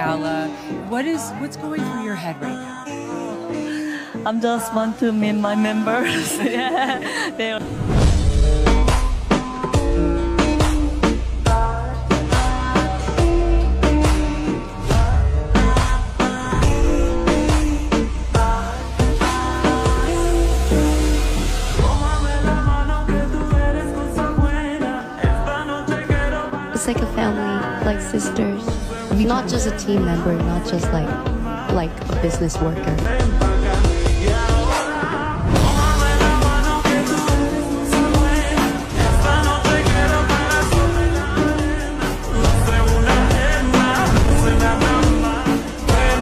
gala. What's going through your head right now? I'm just want to meet my members. Yeah, they It's like a family, like sisters. Not just a team member, not just like a business worker.